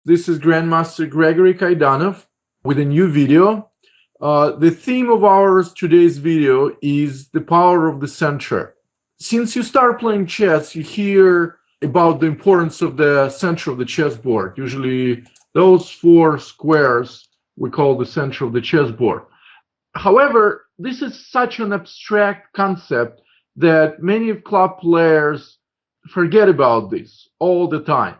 This is Grandmaster Gregory Kaidanov with a new video. The theme of our today's video is the power of the center. Since you start playing chess, you hear about the importance of the center of the chessboard. Usually those four squares we call the center of the chessboard. However, this is such an abstract concept that many of club players forget about this all the time.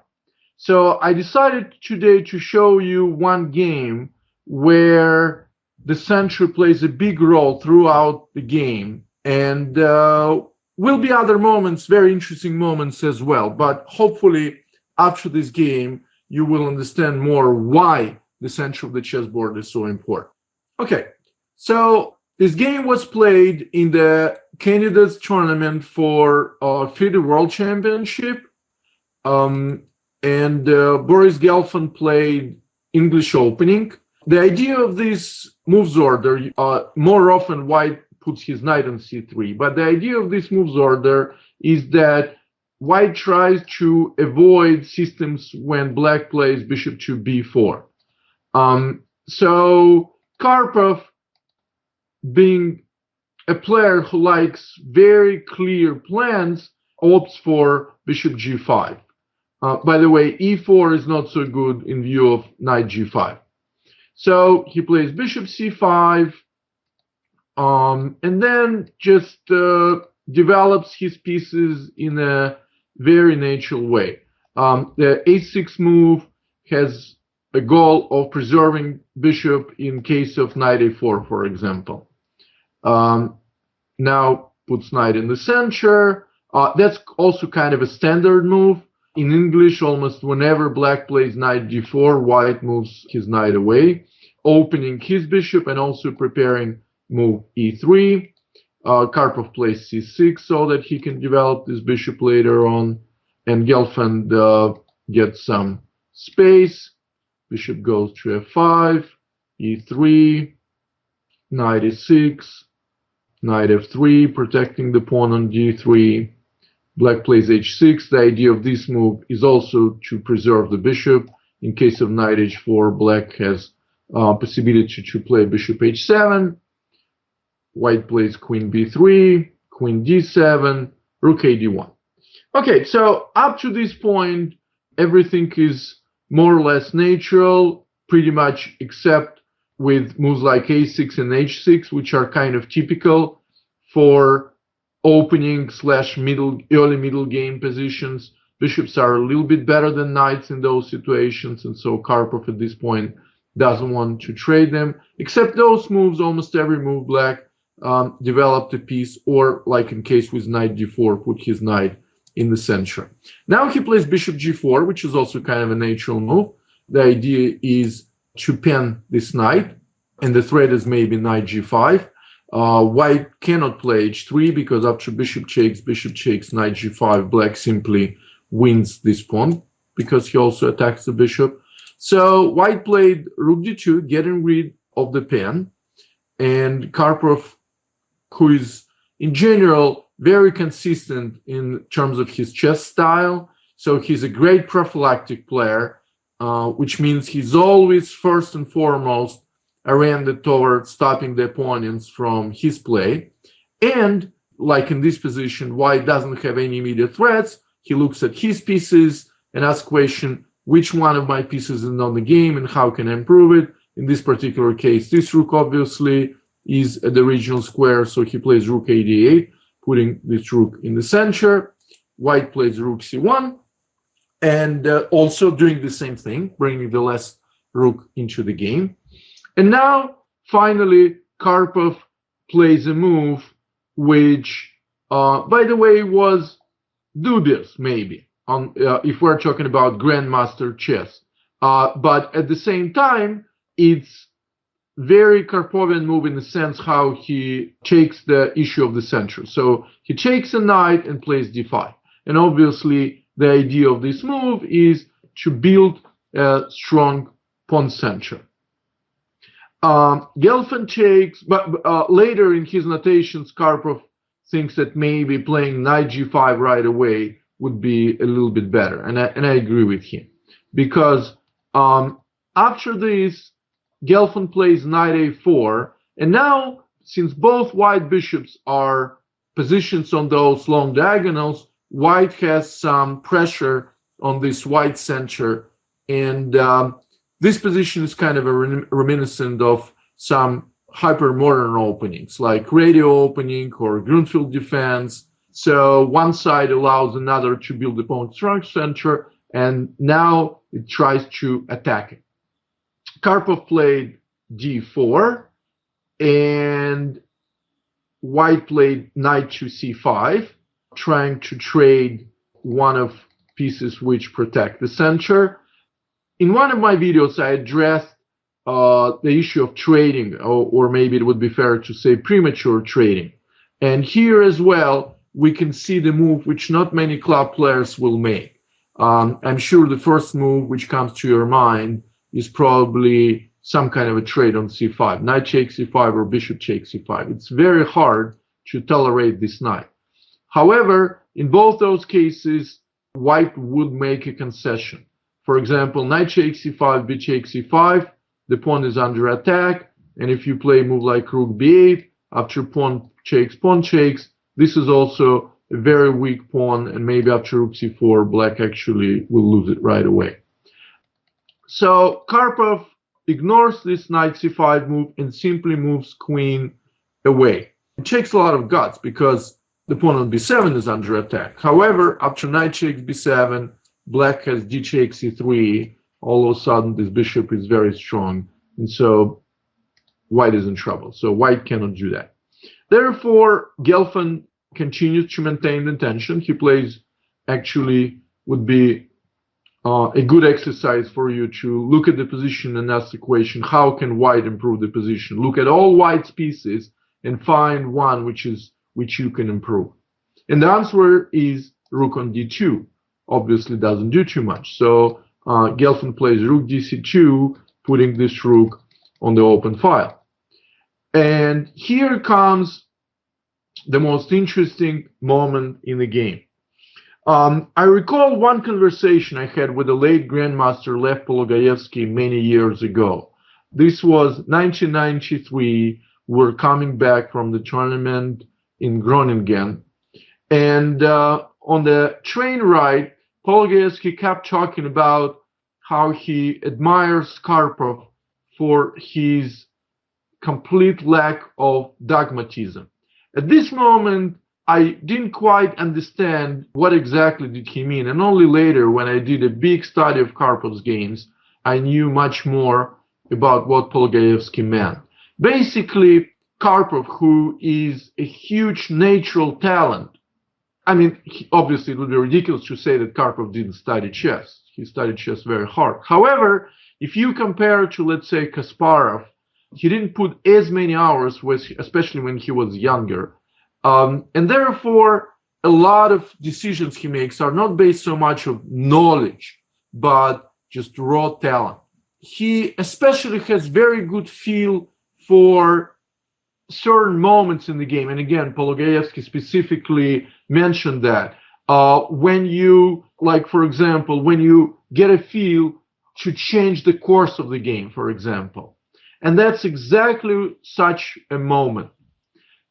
So I decided today to show you one game where the center plays a big role throughout the game, and will be other moments, very interesting moments as well. But hopefully after this game, you will understand more why the center of the chessboard is so important. Okay, so this game was played in the candidates tournament for FIDE World Championship. And Boris Gelfand played English opening. The idea of this moves order, more often white puts his knight on c3, but the idea of this moves order is that white tries to avoid systems when black plays bishop to b4. So Karpov, being a player who likes very clear plans, opts for bishop g5. By the way, e4 is not so good in view of knight g5. So he plays bishop c5, and then just develops his pieces in a very natural way. The a6 move has a goal of preserving bishop in case of knight a4, for example. Now puts knight in the center. That's also kind of a standard move. In English, almost whenever black plays knight d4, white moves his knight away, opening his bishop and also preparing move e3. Karpov plays c6 so that he can develop this bishop later on, and Gelfand gets some space. Bishop goes to f5, e3, knight e6, knight f3, protecting the pawn on d3. Black plays h6. The idea of this move is also to preserve the bishop. In case of knight h4, black has possibility to play bishop h7. White plays queen b3, queen d7, rook a d1. Okay, so up to this point, everything is more or less natural, pretty much except with moves like a6 and h6, which are kind of typical for opening / early middle game positions. Bishops are a little bit better than knights in those situations, and so Karpov at this point doesn't want to trade them. Except those moves, almost every move black developed a piece, or like in case with knight d4, put his knight in the center. Now he plays bishop g4, which is also kind of a natural move. The idea is to pin this knight, and the threat is maybe knight g5. White cannot play h3 because after bishop takes, knight g5, black simply wins this pawn because he also attacks the bishop. So white played rook d2, getting rid of the pawn, and Karpov, who is in general very consistent in terms of his chess style, so he's a great prophylactic player, which means he's always first and foremost oriented toward stopping the opponents from his play. And like in this position, white doesn't have any immediate threats. He looks at his pieces and asks question, which one of my pieces is on the game and how can I improve it? In this particular case, this rook obviously is at the original square, so he plays rook a d8, putting this rook in the center. White plays rook c1, and also doing the same thing, bringing the last rook into the game. And now, finally, Karpov plays a move which, by the way, was dubious, maybe, if we're talking about grandmaster chess. But at the same time, it's very Karpovian move in the sense how he takes the issue of the center. So he takes a knight and plays d5. And obviously, the idea of this move is to build a strong pawn center. Gelfand takes, but later in his notations, Karpov thinks that maybe playing knight g5 right away would be a little bit better, and I agree with him, because After this, Gelfand plays knight a4, and now, since both white bishops are positions on those long diagonals, white has some pressure on this white center, and this position is kind of a reminiscent of some hyper-modern openings, like radio opening or Grunfeld defense. So one side allows another to build upon strong center, and now it tries to attack it. Karpov played d4, and white played knight to c5, trying to trade one of pieces which protect the center. In one of my videos, I addressed the issue of trading, or maybe it would be fair to say premature trading. And here as well, we can see the move which not many club players will make. I'm sure the first move which comes to your mind is probably some kind of a trade on c5, knight takes c5 or bishop takes c5. It's very hard to tolerate this knight. However, in both those cases, white would make a concession. For example, knight takes c5, b takes c5, the pawn is under attack, and if you play a move like rook b8, after pawn takes, this is also a very weak pawn, and maybe after rook c4, black actually will lose it right away. So Karpov ignores this knight c5 move and simply moves queen away. It takes a lot of guts because the pawn on b7 is under attack. However, after knight takes b7, black has d takes c3. All of a sudden, this bishop is very strong, and so white is in trouble. So white cannot do that. Therefore, Gelfand continues to maintain the tension. He plays, actually, would be a good exercise for you to look at the position and ask the question, how can white improve the position? Look at all white's pieces and find one which you can improve. And the answer is rook on d2. Obviously doesn't do too much. So Gelfand plays rook dc2, putting this rook on the open file. And here comes the most interesting moment in the game. I recall one conversation I had with the late Grandmaster Lev Pologaevsky many years ago. This was 1993. We're coming back from the tournament in Groningen. And on the train ride, Pologaevsky kept talking about how he admires Karpov for his complete lack of dogmatism. At this moment, I didn't quite understand what exactly did he mean, and only later, when I did a big study of Karpov's games, I knew much more about what Pologaevsky meant. Basically, Karpov, who is a huge natural talent, I mean, obviously it would be ridiculous to say that Karpov didn't study chess. He studied chess very hard. However, if you compare to, let's say, Kasparov, he didn't put as many hours, especially when he was younger. And therefore, a lot of decisions he makes are not based so much of knowledge, but just raw talent. He especially has very good feel for certain moments in the game. And again, Pologaevsky specifically mentioned that. When you, like, for example, when you get a feel to change the course of the game, for example. And that's exactly such a moment.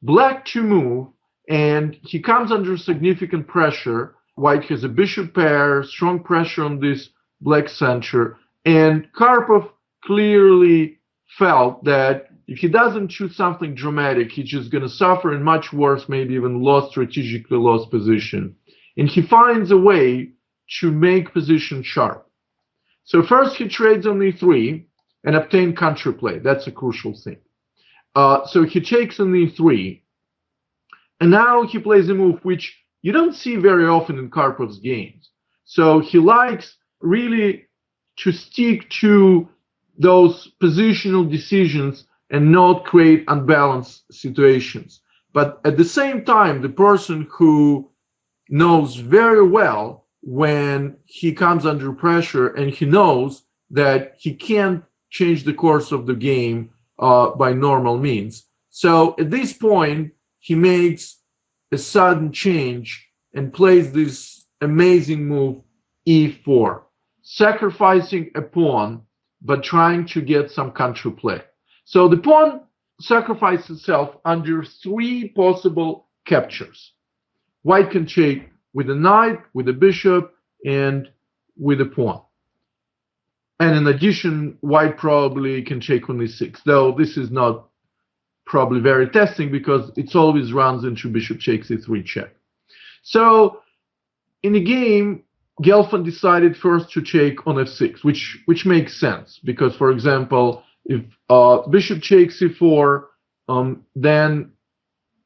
Black to move, and he comes under significant pressure. White has a bishop pair, strong pressure on this black center, and Karpov clearly felt that if he doesn't choose something dramatic, he's just going to suffer in much worse, maybe even strategically lost position. And he finds a way to make position sharp. So first he trades on e3 and obtain counterplay. That's a crucial thing. So he takes on e3, and now he plays a move which you don't see very often in Karpov's games. So he likes really to stick to those positional decisions and not create unbalanced situations. But at the same time, the person who knows very well when he comes under pressure, and he knows that he can't change the course of the game by normal means. So at this point, he makes a sudden change and plays this amazing move, e4. sacrificing a pawn, but trying to get some counterplay. So the pawn sacrifices itself under three possible captures. White can check with a knight, with a bishop, and with a pawn. And in addition, white probably can check on e6, though this is not probably very testing because it always runs into bishop takes e3 check. So in the game, Gelfand decided first to check on f6, which makes sense because, for example, if bishop takes e4, then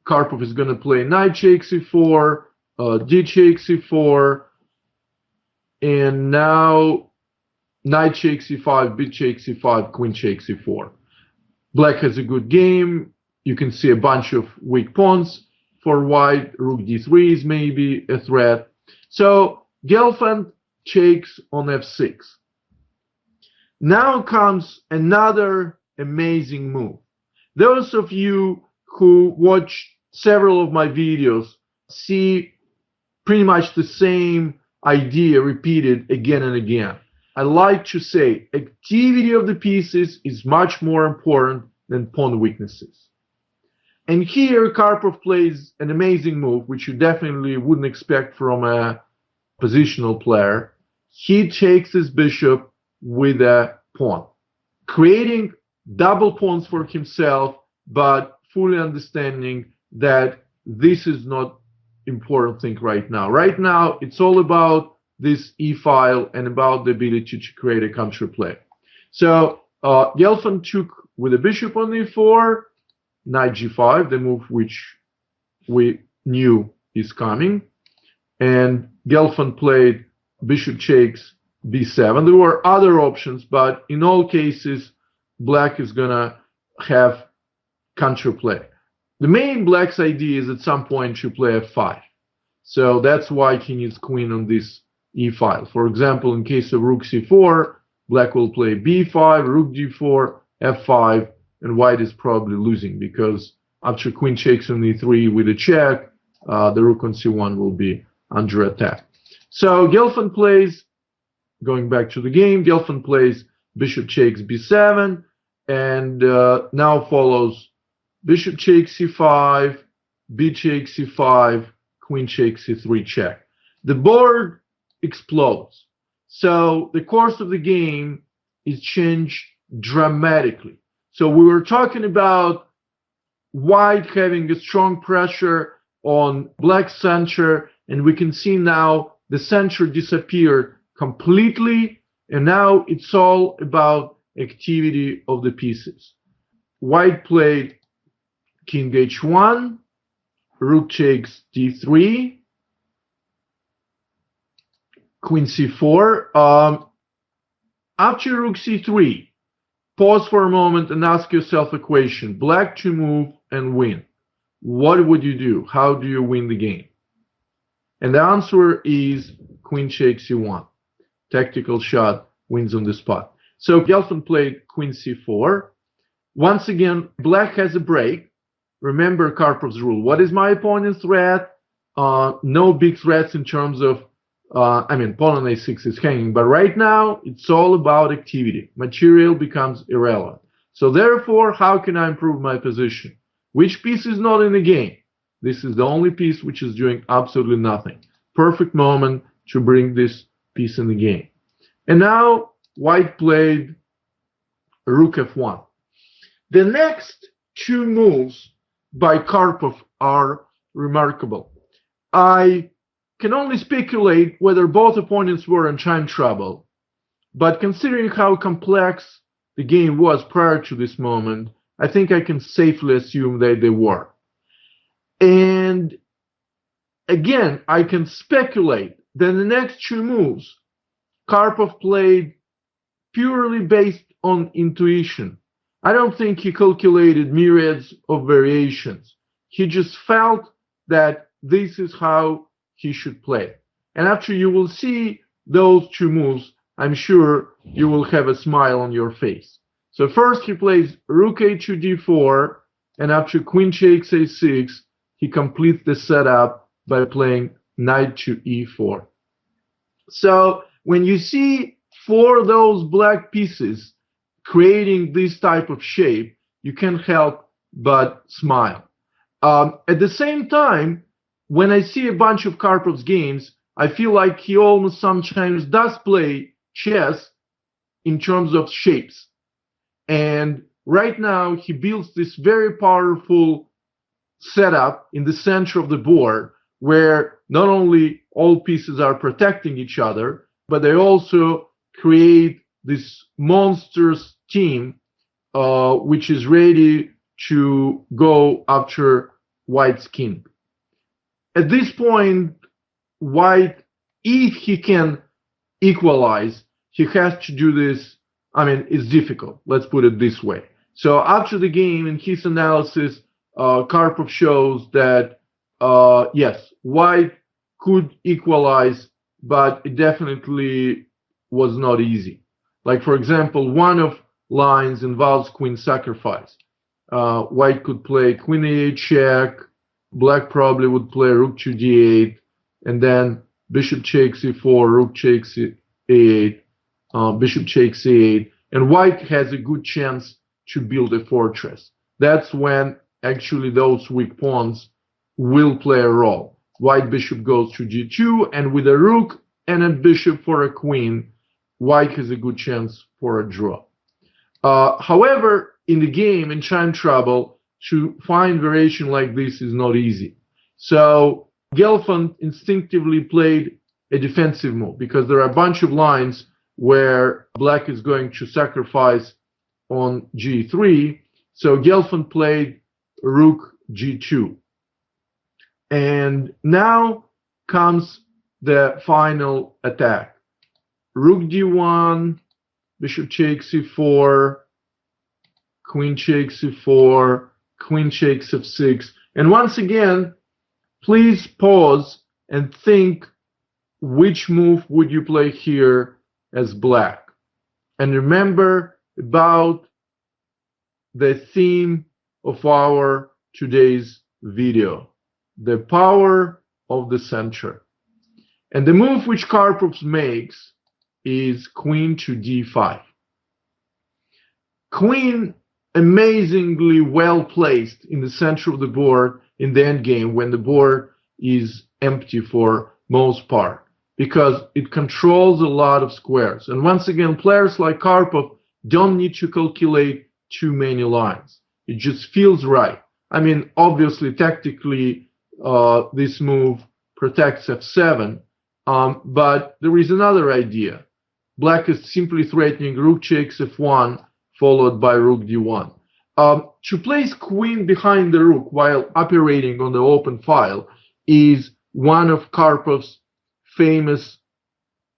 Karpov is going to play knight takes e4, d takes e4, and now knight takes e5, b takes e5, queen takes e4. Black has a good game. You can see a bunch of weak pawns for white. Rook d3 is maybe a threat. So Gelfand checks on f6. Now comes another amazing move. Those of you who watch several of my videos see pretty much the same idea repeated again and again. I like to say activity of the pieces is much more important than pawn weaknesses. And here Karpov plays an amazing move, which you definitely wouldn't expect from a positional player. He takes his bishop with a pawn, creating double pawns for himself, but fully understanding that this is not important thing right now. Right now, it's all about this e-file and about the ability to create a counterplay. So Gelfand took with a bishop on e4, knight g5, the move which we knew is coming, and Gelfand played bishop takes b7. There were other options, but in all cases, black is gonna have counterplay. The main black's idea is at some point to play f5. So that's why he needs queen on this e-file. For example, in case of rook c4, black will play b5, rook d4, f5, and white is probably losing because after queen takes on e3 with a check, the rook on c1 will be under attack. So Gelfand plays, going back to the game, Gelfand plays bishop takes b7, and now follows bishop takes c5, b takes c5, queen takes c3 check. The board explodes. So the course of the game is changed dramatically. So we were talking about white having a strong pressure on black center, and we can see now the center disappeared completely, and now it's all about activity of the pieces. White played king h1, rook takes d3, queen c4. After rook c3, pause for a moment and ask yourself a question. Black to move and win. What would you do? How do you win the game? And the answer is queen takes c1. Tactical shot, wins on the spot. So Gelfand played queen c4. Once again, black has a break. Remember Karpov's rule. What is my opponent's threat? No big threats in terms of, pawn on a6 is hanging. But right now, it's all about activity. Material becomes irrelevant. So therefore, how can I improve my position? Which piece is not in the game? This is the only piece which is doing absolutely nothing. Perfect moment to bring this piece in the game. And now, white played rook f1. The next two moves by Karpov are remarkable. I can only speculate whether both opponents were in time trouble, but considering how complex the game was prior to this moment, I think I can safely assume that they were. And again, I can speculate that the next two moves Karpov played purely based on intuition. I don't think he calculated myriads of variations. He just felt that this is how he should play. And after you will see those two moves, I'm sure you will have a smile on your face. So first he plays rook a2 d4, and after queen takes a6, he completes the setup by playing knight to e4. So when you see for those black pieces creating this type of shape, you can't help but smile. At the same time, when I see a bunch of Karpov's games, I feel like he almost sometimes does play chess in terms of shapes. And right now, he builds this very powerful setup in the center of the board where not only all pieces are protecting each other, but they also create this monstrous team which is ready to go after White's king. At this point, White, if he can equalize, he has to do this. I mean, it's difficult. Let's put it this way. So after the game, in his analysis, Karpov shows that, yes, White could equalize, but it definitely was not easy. Like, for example, one of lines involves queen sacrifice. White could play queen a8 check, black probably would play rook to d8, and then bishop takes e4, rook takes a8, bishop takes a8, and white has a good chance to build a fortress. That's when actually those weak pawns will play a role. White bishop goes to g2, and with a rook and a bishop for a queen, white has a good chance for a draw. However, in the game, in time trouble, to find variation like this is not easy. So Gelfand instinctively played a defensive move because there are a bunch of lines where black is going to sacrifice on g3. So Gelfand played rook g2. And now comes the final attack. Rook d1, bishop takes e4, queen takes e4, queen takes f6. And once again, please pause and think which move would you play here as black. And remember about the theme of our today's video, the power of the center. And the move which Karpov makes is queen to d5. Queen amazingly well placed in the center of the board in the endgame when the board is empty for most part, because it controls a lot of squares. And once again, players like Karpov don't need to calculate too many lines. It just feels right. I mean, obviously, tactically, this move protects f7, but there is another idea. Black is simply threatening rook takes f1, followed by rook d1. To place queen behind the rook while operating on the open file is one of Karpov's famous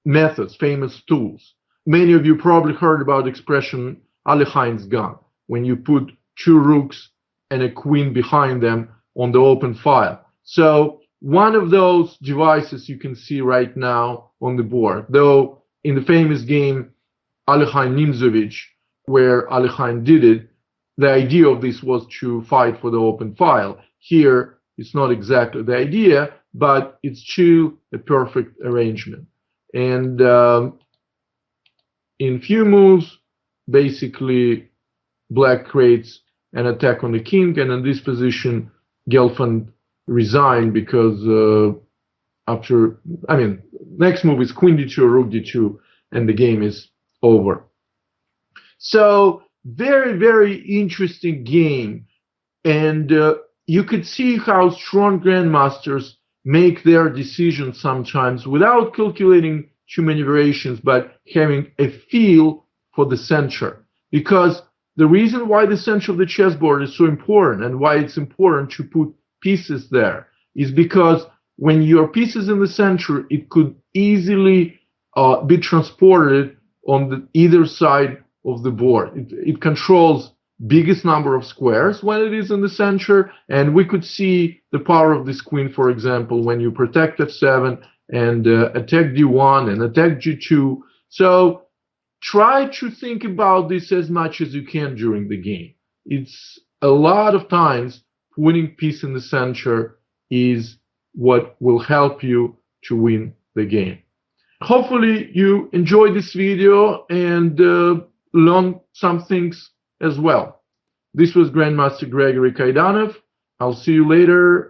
methods, famous tools. Many of you probably heard about the expression Alehind's gun, when you put two rooks and a queen behind them on the open file. So one of those devices you can see right now on the board, though in the famous game Alekhine-Nimzovich, where Alekhine did it, the idea of this was to fight for the open file. Here, it's not exactly the idea, but it's still a perfect arrangement. And in few moves, basically, black creates an attack on the king, and in this position, Gelfand resigned because next move is queen d2, rook d2, and the game is over. So very, very interesting game, and you could see how strong grandmasters make their decisions sometimes without calculating too many variations, but having a feel for the center. Because the reason why the center of the chessboard is so important and why it's important to put pieces there is because when your piece is in the center, it could easily be transported on the either side of the board. It controls biggest number of squares when it is in the center, and we could see the power of this queen, for example, when you protect f7 and attack d1 and attack g2. So try to think about this as much as you can during the game. It's a lot of times winning piece in the center is what will help you to win the game. Hopefully you enjoyed this video and learned some things as well. This was Grandmaster Gregory Kaidanov. I'll see you later.